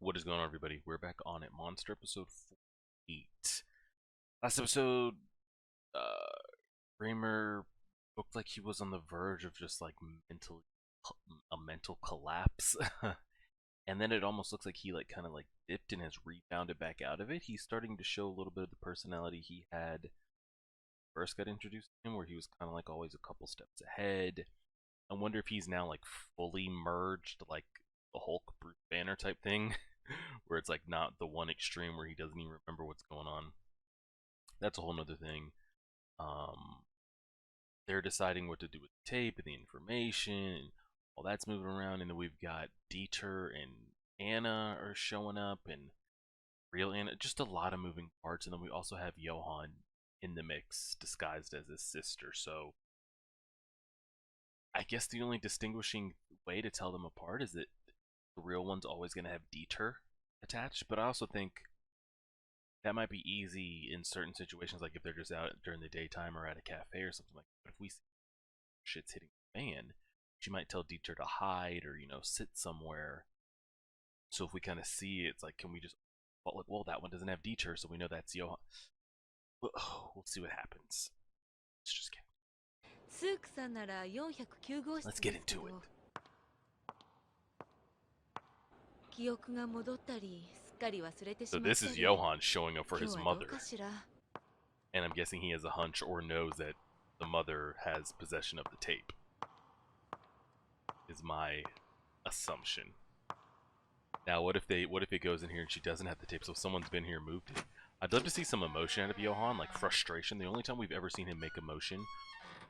What is going on, everybody? We're back on it. Monster episode 48. Last episode, Kramer looked like he was on the verge of just like a mental collapse. And then it almost looks like he kind of dipped and has rebounded back out of it. He's starting to show a little bit of the personality he had first got introduced to him, where he was kind of like always a couple steps ahead. I wonder if he's now like fully merged, like the Hulk Bruce Banner type thing, where it's like not the one extreme where he doesn't even remember what's going on. That's a whole nother thing. They're deciding what to do with the tape and the information, and all that's moving around. And then we've got Dieter and Anna are showing up, and real Anna, just a lot of moving parts. And then we also have Johan in the mix, disguised as his sister. So I guess the only distinguishing way to tell them apart is that the real one's always going to have Dieter attached, but I also think that might be easy in certain situations, like if they're just out during the daytime or at a cafe or something like that. But if we see shit's hitting the fan, she might tell Dieter to hide or, sit somewhere. So if we kind of see it, it's like, can we just, well, that one doesn't have Dieter, so we know that's Johan. We'll see what happens. Let's just get. Let's get into it. So this is Johan showing up for his mother. And I'm guessing he has a hunch or knows that the mother has possession of the tape. Is my assumption. Now what if it goes in here and she doesn't have the tape, so someone's been here and moved it? I'd love to see some emotion out of Johan, like frustration. The only time we've ever seen him make emotion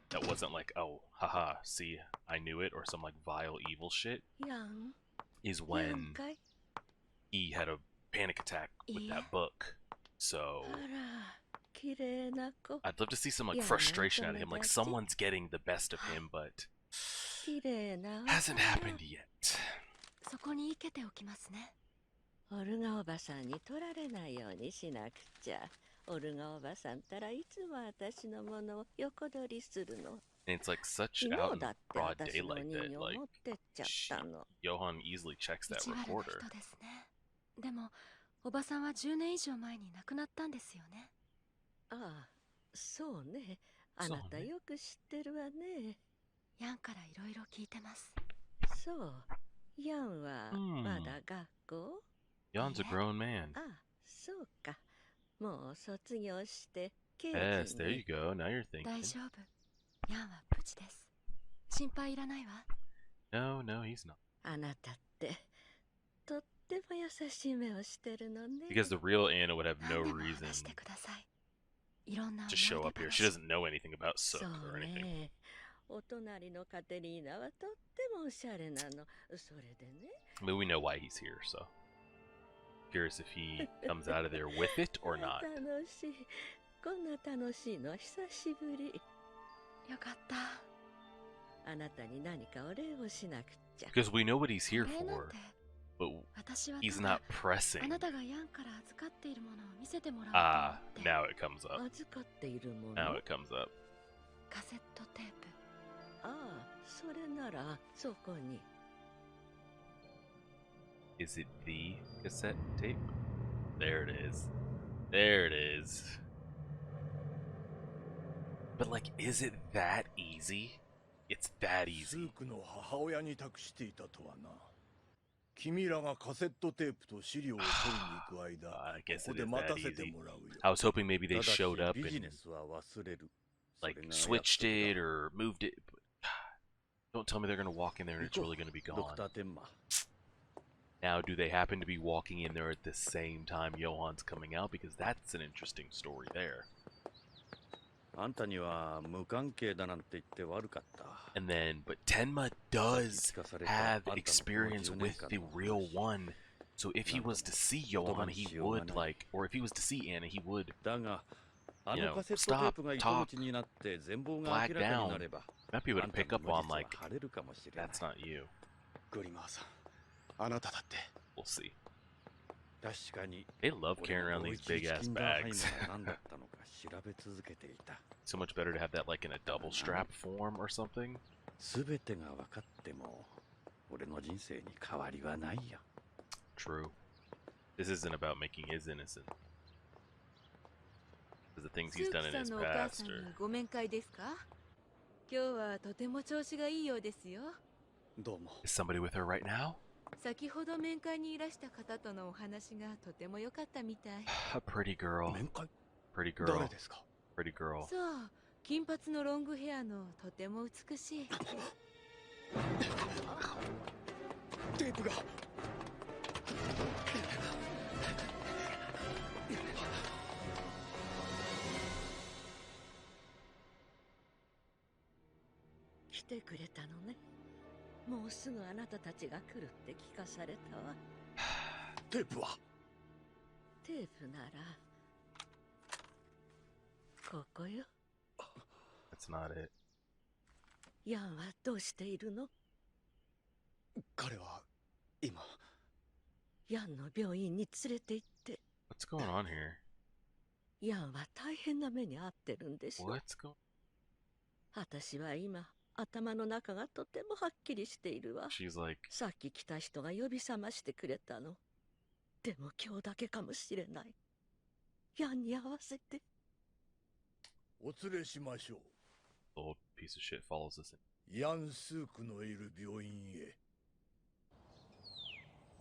that wasn't like, oh, haha, see, I knew it, or some like vile evil shit, is when he had a panic attack with that book. So I'd love to see some like frustration out of him, like someone's getting the best of him, but hasn't happened yet. And it's like such out in broad daylight that Johan easily checks that recorder. でも、おばさんは10年以上前に亡くなったんですよね。ああ、そうね。あなたよく知ってるわね。ヤンからいろいろ聞いてます。そう。ヤンはまだ学校？Jan's a grown man. あ、そうか。もう卒業して刑事に。Yes, there you go. Now you're thinking. 大丈夫。ヤンは無事です。心配いらないわ。No, he's not. あなたって。Because the real Anna would have no reason to show up here. She doesn't know anything about Sook or anything. But we know why he's here, so curious if he comes out of there with it or not. Because we know what he's here for. But he's not pressing. Ah, now it comes up. Now it comes up. Is it the cassette tape? There it is. There it is. But like, is it that easy? It's that easy. I guess it is that easy. I was hoping maybe they showed up and like switched it or moved it. Don't tell me they're gonna walk in there and it's really gonna be gone. Now, do they happen to be walking in there at the same time Johan's coming out? Because that's an interesting story there. And then, but Tenma does have experience with the real one. So if he was to see Johan, he would like, or if he was to see Anna, he would, stop, talk, flag down. Might be able to pick up on like, that's not you. We'll see. They love carrying around these big ass bags. So much better to have that like in a double strap form or something. True. This isn't about making his innocent. Because the things ス he's ー done ク in さん his のお母 past さんに are. ご面会ですか？今日はとても調子がいいようですよ。どうも。 Is somebody with her right now? 先ほど面会にいらした方とのお話がとても良かったみたい。A pretty girl. 面会 Pretty 誰 girl. ですか？ Pretty girl. そう、金髪のロングヘアのとても美しい。テープが。来てくれたのね。もうすぐあなたたちが来るって聞かされたわ。テープは？テープならここよ。 That's not it. ヤンはどうしているの？彼は今。ヤンの病院に連れて行って。 What's going on here? ヤンは大変な目に遭ってるんでしょ。 What's going? 私は今頭の中がとてもはっきりしているわ。 She's like, さっき来た人が呼び覚ましてくれたの。でも今日だけかもしれない。ヤンに合わせて。お連れしましょ old piece of shit follows us う。ヤン・スークのいる病院へ。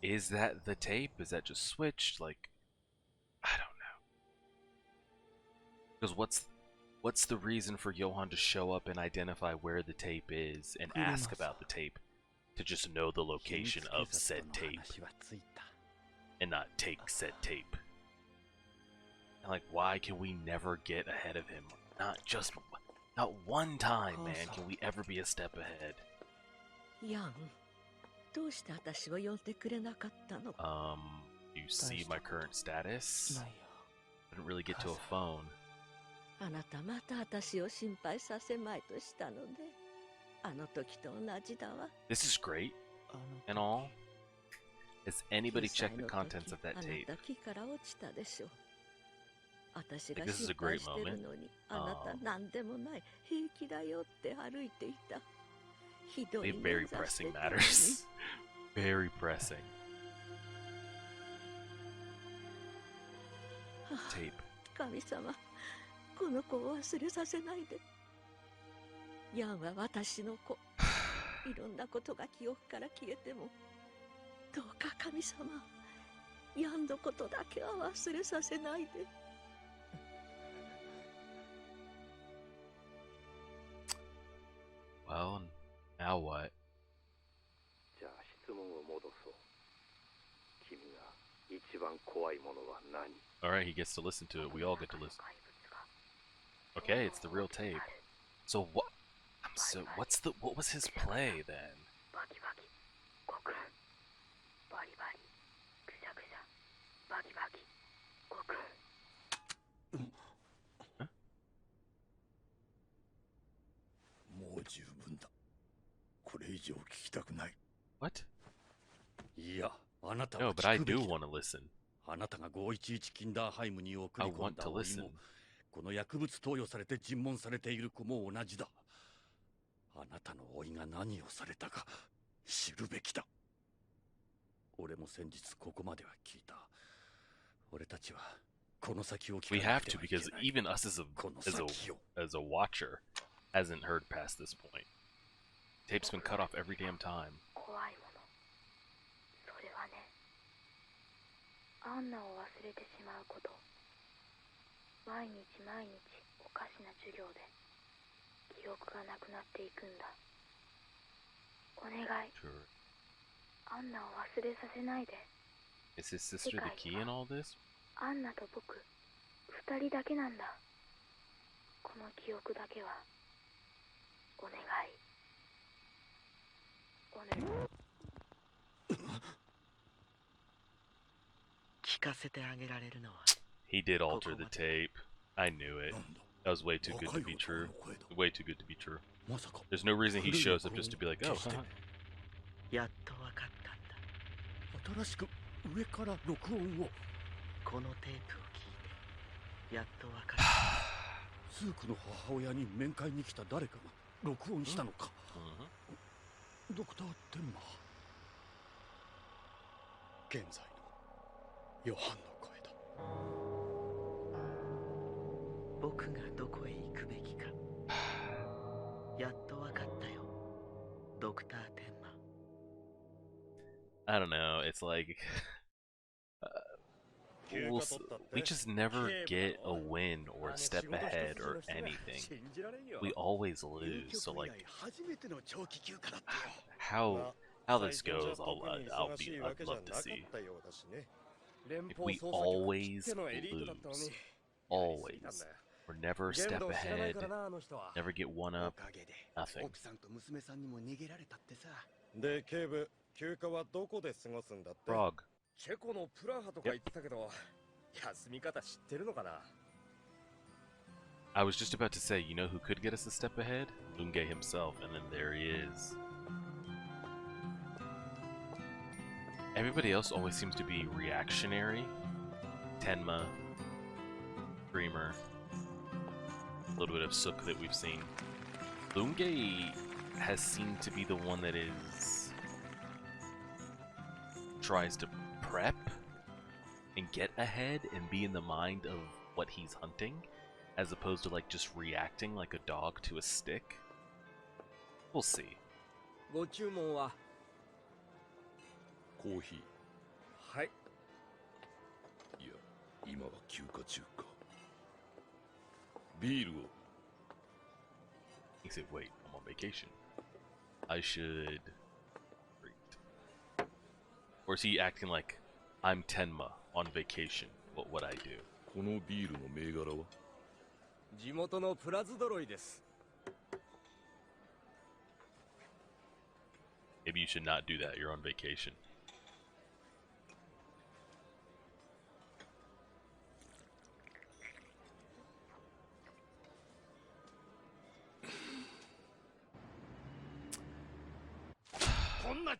in. Is that the tape? Is that just switched? Like, I don't know. Because what's the reason for Johan to show up and identify where the tape is and ask about the tape? To just know the location of said tape and not take said tape. And like, why can we never get ahead of him? Not one time, man, can we ever be a step ahead? ヤン、どうして私を呼んでくれなかったの？ You see my current status? I didn't really get to a phone. あなたまた私を心配させまいとしたので、あの時と同じだわ。 This is great and all. Has anybody checked the contents of that あ tape? なた木から落ちたでしょ。私が Like, this is a 心配 great してるのに、あなた何でもない平気だよって歩いていた。ひどい Very pressing matters. Very pressing. Tape. 神様、この子を忘れさせないで。ヤンは私の子。いろんなことが記憶から消えても、どうか神様、ヤンのことだけは忘れさせないで。Well, now what? じゃあ質問を戻そう。君が一番怖いものは何？ Alright, he gets to listen to it. We all get to listen. Okay, it's the real tape. So what? What was his play then? バキバキ、ゴクン。バリバリ、ぐしゃぐしゃ。バキバキ、ゴクン。もう十分だ。これ以上聞きたくない。What? いや、あなた No, は but I 聞くべ do きだ。 want to listen. あなたが511キンダーハイムに送り I 込 want んだ to 甥 listen. も、この薬物投与されて尋問されている子も同じだ。あなたの甥が何をされたか知るべきだ。俺も先日ここまでは聞いた。俺たちはこの先を聞 We かな have くて to はいけ because ない。 even us as この先を。 a watcher hasn't heard past this point. Tape's been cut off every damn time. 怖いもの。それはね、アンナを忘れてしまうこと。毎日毎日おかしな授業で記憶がなくなっていくんだ。お願い、 Sure. アンナを忘れさせないで。 Is his sister the key in all this? アンナと僕、二人だけなんだ。この記憶だけはお願い。お願い。聞かせてあげられるのは。 He did alter the tape. I knew it. なんだ。 That was way too good to be 若い true. 男の声だ。 Way too good to be true. まさか There's no reason he shows up just to be like, oh, やっとわかったんだ。新しく上から録音を。このテープを聞いて、やっとわかった。スークの母親に面会に来た誰かが録音したのか。ドクター・テンマー。現在のヨハンの声だ。僕がどこへ行くべきかやっとわかったよ、ドクター・テンマ。 I don't know. It's like we just never get a win or a step ahead or anything. We always lose. So like, how this goes, I'd love to see. If we always lose, always, we're never a step ahead, never get one up, nothing. 奥さんと娘さんにも逃げられたってさ。で、警部、休暇はどこで過ごすんだって？ Prague. チェコのプラハとか言ってたけど、休み方知ってるのかな？ I was just about to say, you know who could get us a step ahead? Lunge himself, and then there he is. Everybody else always seems to be reactionary. Tenma, Dreamer, a little bit of Sook that we've seen. Lunge has seemed to be the one that tries to prep and get ahead and be in the mind of what he's hunting, as opposed to like just reacting like a dog to a stick. We'll see. ご注文は？コーヒー。はい。いや、今は休暇中か。ビールを。 He said, wait, I'm on vacation. I should... Or is he acting like, I'm Tenma on vacation? What would I do? このビールの銘柄は？地元のプラズドロイです。 Maybe you should not do that, you're on vacation.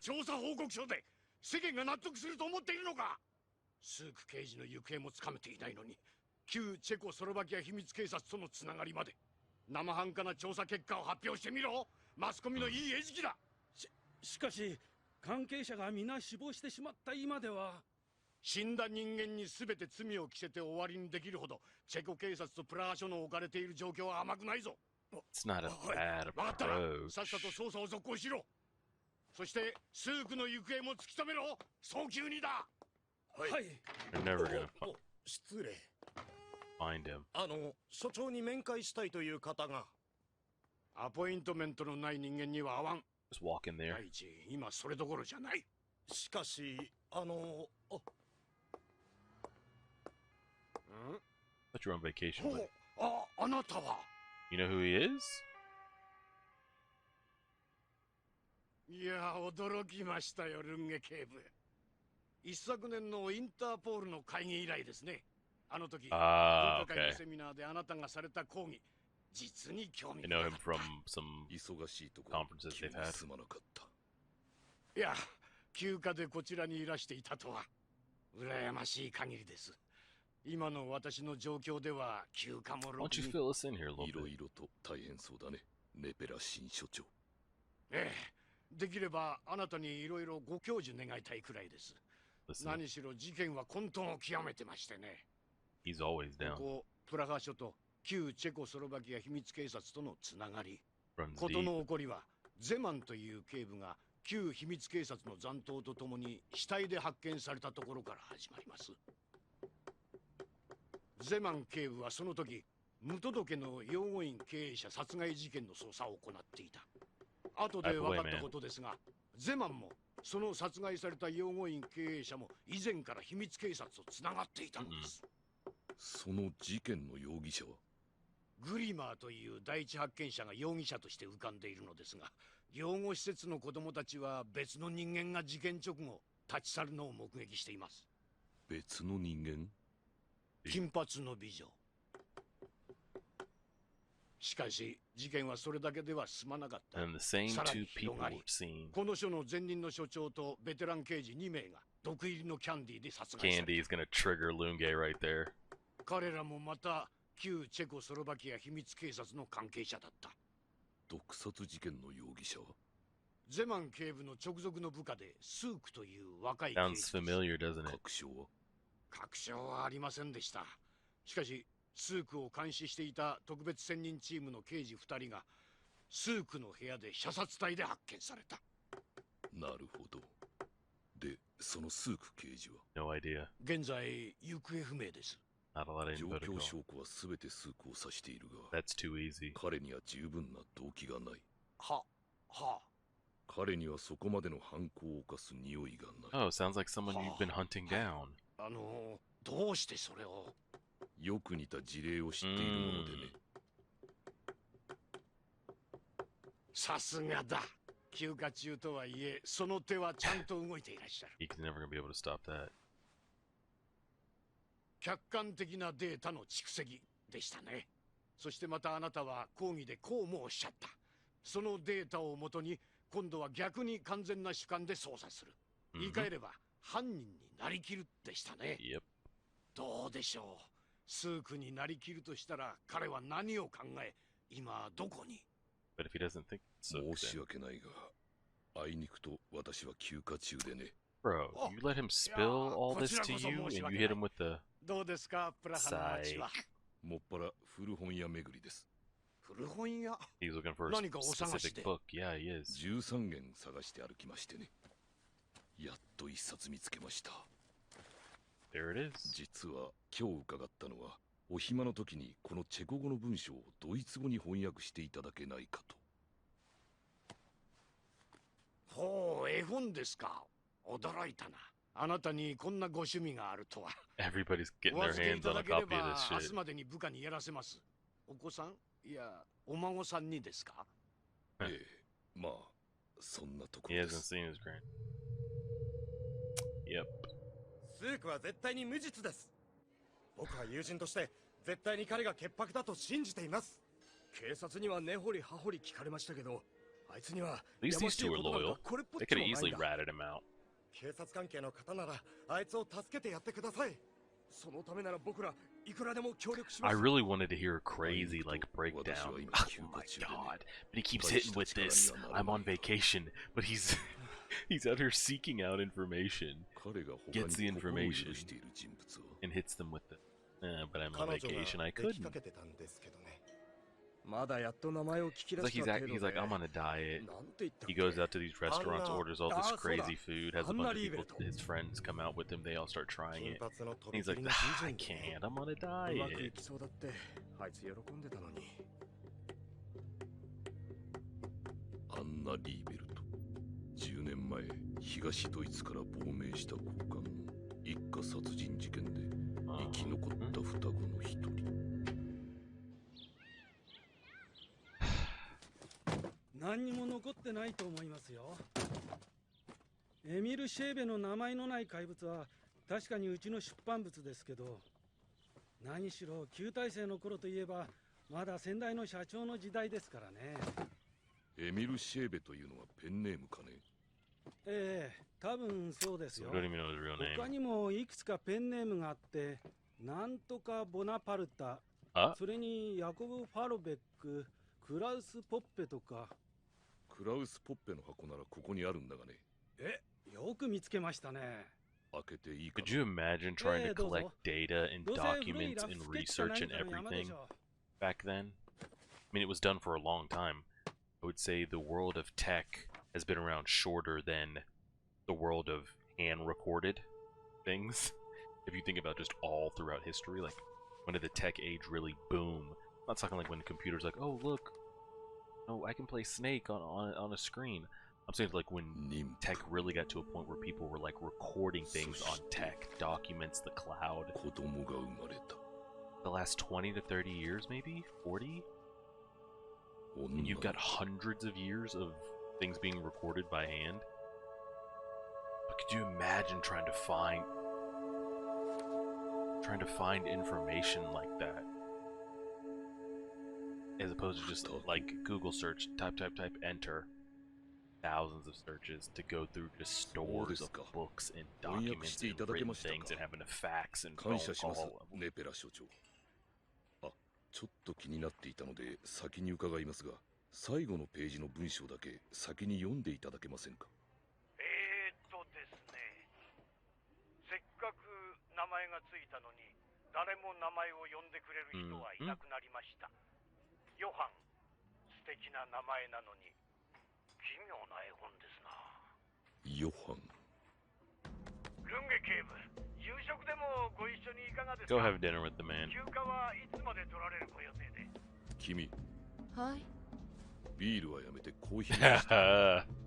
This 調査報告書で世間が納得すると思っているのか？スーク刑事の行方もつかめていないのに、旧チェコスロバキア秘密警察とのつながりまで生半可な調査結果を発表してみろ。マスコミのいい餌食だ。しかし関係者が皆死亡してしまった今では。死んだ人間に全て罪を着せて終わりにできるほどチェコ警察とプラハ署の置かれている状況は甘くないぞ。 It's not a bad 分かったな。 approach. さっさと捜査を続行しろ。そしてスークの行方も突き止めろ。早急にだ。はい。 They're never gonna 失礼。 find him. 所長に面会したいという方が。アポイントメントのない人間には会わん。 Just walk in there. 第一、今それどころじゃない。しかし、But you're on vacation. But あなたは。 you know who he is? いや、驚きましたよ、ルンゲ警部。一昨年のインターポールの会議以来ですね。あの時、Ah, 文化会 okay. のセミナーであなたがされた講義、実に興味 I 深 know か him った。 from some 忙しいとこ conferences they've had. すまなかった。いや、休暇でこちらにいらしていたとは、羨ましい限りです。今の私の状況では休暇も Why ろ don't く you に。 fill us in here a little いろ bit? いろと大変そうだね、ネペラ新所長。ええ、できればあなたにいろいろご教授願いたいくらいです。 Listen, 何しろ事件は混沌を極めてましてね。 he's always こ down. こプラハ署と旧チェコスロバキア秘密警察とのつながり。 Runs 事 deep. の起こりはゼマンという警部が旧秘密警察の残党とともに死体で発見されたところから始まります。ゼマン警部はその時無届けの養護院経営者殺害事件の捜査を行っていた。後で分かったことですが、ゼマンもその殺害された養護院経営者も以前から秘密警察とつながっていたのです。その事件の容疑者は？グリマーという第一発見者が容疑者として浮かんでいるのですが、養護施設の子供たちは別の人間が事件直後立ち去るのを目撃しています。別の人間？金髪の美女。しかし事件はそれだけでは済まなかった。 And the same さら two に people 広がり were seen. この署の前任の署長とベテラン刑事2名が毒入りのキャンディーで殺害された。 Candy is gonna trigger Lunge right there. 彼らもまた旧チェコスロバキア秘密警察の関係者だった。毒殺事件の容疑者は？ゼマン警部の直属の部下でスークという若い刑 Sounds 事です。 familiar, doesn't it? 確証は？確証はありませんでした。しかしスークを監視していた特別専任チームの刑事2人がスークの部屋で射殺体で発見された。なるほど。で、そのスーク刑事は No idea. 現在行方不明です。Not a lot of 状 info to 況 go. 証拠は全てスークを指しているが、 That's too easy. 彼には十分な動機がない。はあ。彼にはそこまでの犯行を犯す匂いがない。 Oh, sounds like someone you've been hunting down. どうしてそれを。よく似た事例を知っているものでね。さすがだ。休暇中とはいえ、その手はちゃんと動いていらっしゃる。He's never gonna be able to stop that. 客観的なデータの蓄積でしたね。そしてまたあなたは講義でこうもおっしゃった。そのデータをもとに今度は逆に完全な主観で操作する。言い換えれば犯人になりきるでしたね。Yep. どうでしょう。スークになりきるとしたら彼は何を考え、今どこに。 But if he doesn't think so, 申し then... 訳ないが、あいにくと私は休暇中でね。 Bro, you let him spill all this to you and you hit him with the どうですか、プラハの街は。もっぱら古本屋巡りです。古本屋。 He's looking for a 何かお探し specific で。 book. Yeah, he is. 13軒探して歩きましてね。やっと一冊見つけました。 There it is. 実は今日伺ったのは、お暇の時にこのチェコ語の文章をドイツ語に翻訳していただけないかと。ほう、絵本ですか。驚いたな。あなたにこんなご趣味があるとは。 Everybody's getting お their 預けい hands た on a だけれ copy of ば this 明 shit. 日までに部下にやらせます。お子さん、いやお孫さんにですか。ええ、まあそんなとこ He ろ hasn't です。 seen his grand. Yep. スークは絶対に無実です。僕は友人として絶対に彼が潔白だと信じています。警察には根掘り葉掘り聞かれましたけど、あいつには At least やま these しい two こ are となんか loyal. これっぽっ They ち could も have ない easily んだ。 ratted him out. 警察関係の方ならあいつを助けてやってください。そのためなら僕らいくらでも協力しま I す。 really wanted to hear a crazy like breakdown. Oh my god. But he keeps hitting with this. I'm on vacation, but he's he's out here seeking out information, 彼が他 gets the に心を information 許している人物は and hits them with the but I'm on 彼女 vacation. I ができ couldn't. かけてたんですけどね。まだやっと名前を聞き It's 出 like した程度 he's で。 like, I'm on a diet. なんて言ったっ He け。 goes out to these restaurants, Anna- orders all this Ah, crazy soda. food, has a Anna bunch of people, Liberto. his friends come out with him, they all start trying 金 it. 髪のと And び he's き like, りの "Ah, 美 I 人で can't, I'm on a うまくい diet." きそうだってあいつ喜んでたのに。アンナ・リーベルト。10年前、東ドイツから亡命した高官の一家殺人事件で生き残った双子の一人。何にも残ってないと思いますよ。エミル・シェーベの名前のない怪物は確かにうちの出版物ですけど、何しろ旧体制の頃といえばまだ先代の社長の時代ですからね。エミル・シェーベというのはペンネームかね。ええ、多分そうです So よ we。don't even know his real 他 name. にもいくつかペンネームがあって、なんとかボナパルタ、 Ah, それにヤコブ・ファロベック、クラウス・ポッペとか。クラウス・ポッペの箱ならここにあるんだがね。え、よく見つけましたね。開けていいか could な。 you imagine trying to Eh, dozo. collect data and どうせ古い documents ラフ and スケッチか research 何 and かの山で everything しょ。 back then? I mean, it was done for a long time. I would say the world of tech has been around shorter than the world of hand-recorded things. If you think about just all throughout history, like when did the tech age really boom? I'm not talking like when the computer's like, oh look, oh I can play Snake on a screen. I'm saying like when 妊 tech 婦、 really got to a point where people were like recording things on tech, documents, the cloud. 子供が生まれた。 The last 20 to 30 years, maybe 40, 女 and you've got hundreds of years of things being recorded by hand. But could you imagine trying to find information like that, as opposed to just like Google search, type, enter, thousands of searches to go through just stores of books and documents and written things and having to fax and 感 phone 謝します call. ネペラ所長。あ、ちょっと気になっていたので先に伺いますが、最後のページの文章だけ先に読んでいただけませんか。ですね。せっかく名前ががついたのに誰も名前を呼んでくれる人はいなくなりました。ヨハン、素敵な名前なのに奇妙な絵本ですな。ヨハン。ルンゲ警部、夕食でもご一緒にいかがですか？ Go have dinner with the man. 休暇はいつまで取られるご予定で？君、はい。ビールはやめてコーヒーにして。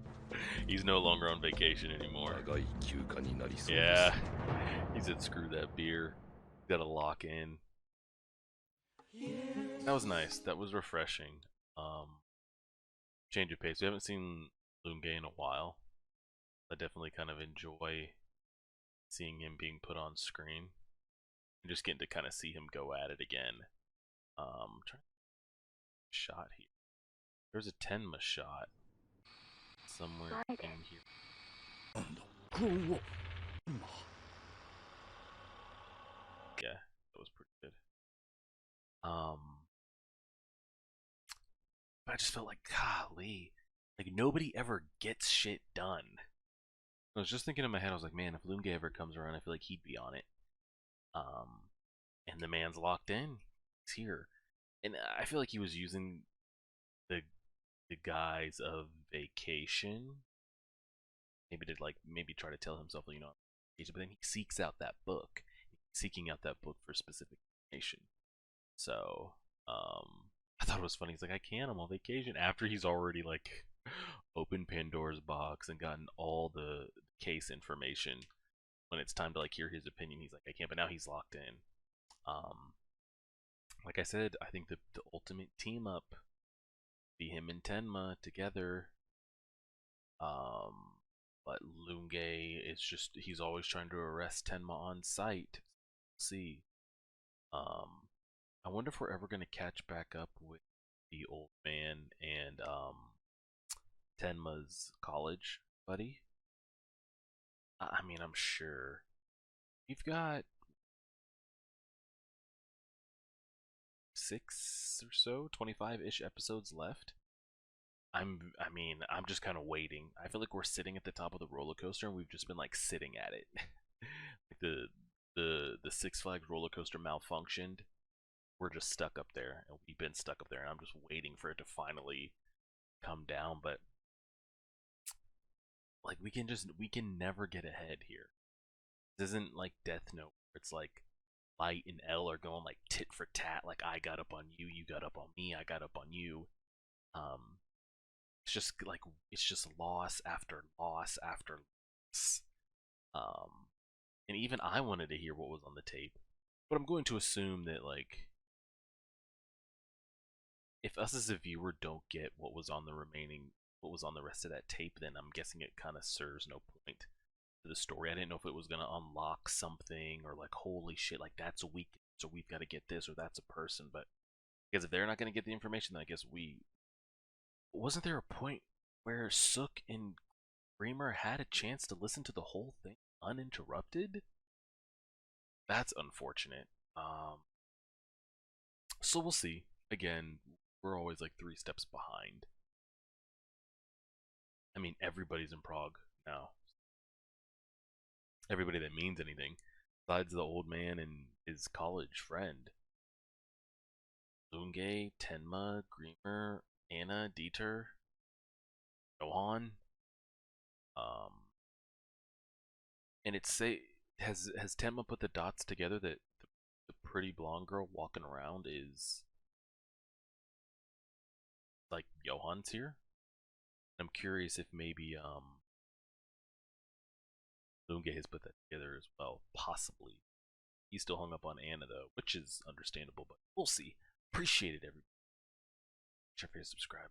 He's no longer on vacation anymore. 長い休暇になりそうです。Yeah. He said screw that beer. Gotta lock in. That was nice. That was refreshing. Change of pace. We haven't seen Lunge in a while. I definitely kind of enjoy seeing him being put on screen. And just getting to kind of see him go at it again. Shot here. There's a Tenma shot somewhere in here. Yeah, that was pretty good. But I just felt like, golly, like nobody ever gets shit done. I was just thinking in my head, I was like, man, if Lunge ever comes around, I feel like he'd be on it. And the man's locked in. He's here. And I feel like he was using the guise of vacation. Maybe try to tell himself, you know, but then he seeks out that book. He's seeking out that book for specific information. So, I thought it was funny. He's like, I'm on vacation after he's already like opened Pandora's box and gotten all the case information. When it's time to like hear his opinion, he's like, I can't. But now he's locked in. Like I said, I think the ultimate team up be him and Tenma together. But Lunge is just, he's always trying to arrest Tenma on sight. We'll see. I wonder if we're ever gonna catch back up with the old man and Tenma's college buddy. I mean, I'm sure. We've got 6 or so, 25-ish episodes left. I'm just kind of waiting. I feel like we're sitting at the top of the roller coaster and we've just been like sitting at it. Like the Six Flags roller coaster malfunctioned. We're just stuck up there, and we've been stuck up there, and I'm just waiting for it to finally come down. But like we can never get ahead here. This isn't like Death Note, where it's like Light and L are going like tit for tat, like I got up on you, you got up on me, I got up on you. It's just loss after loss after loss. And even I wanted to hear what was on the tape, but I'm going to assume that like if us as a viewer don't get what was on the rest of that tape, then I'm guessing it kind of serves no point to the story. I didn't know if it was gonna unlock something or like holy shit, like that's a weakness, so we've got to get this, or that's a person. But because if they're not gonna get the information, then I guess wasn't there a point where Sook and Bremer had a chance to listen to the whole thing uninterrupted? That's unfortunate. So we'll see. Again, we're always like 3 steps behind. I mean, everybody's in Prague now. Everybody that means anything, besides the old man and his college friend. Lunge, Tenma, Greemer, Anna, Dieter, Johan. And has Tenma put the dots together that the pretty blonde girl walking around is like Johan's here? I'm curious if maybe Lunge has put that together as well, possibly. He's still hung up on Anna though, which is understandable, but we'll see. Appreciate it, everybody. Make sure to subscribe.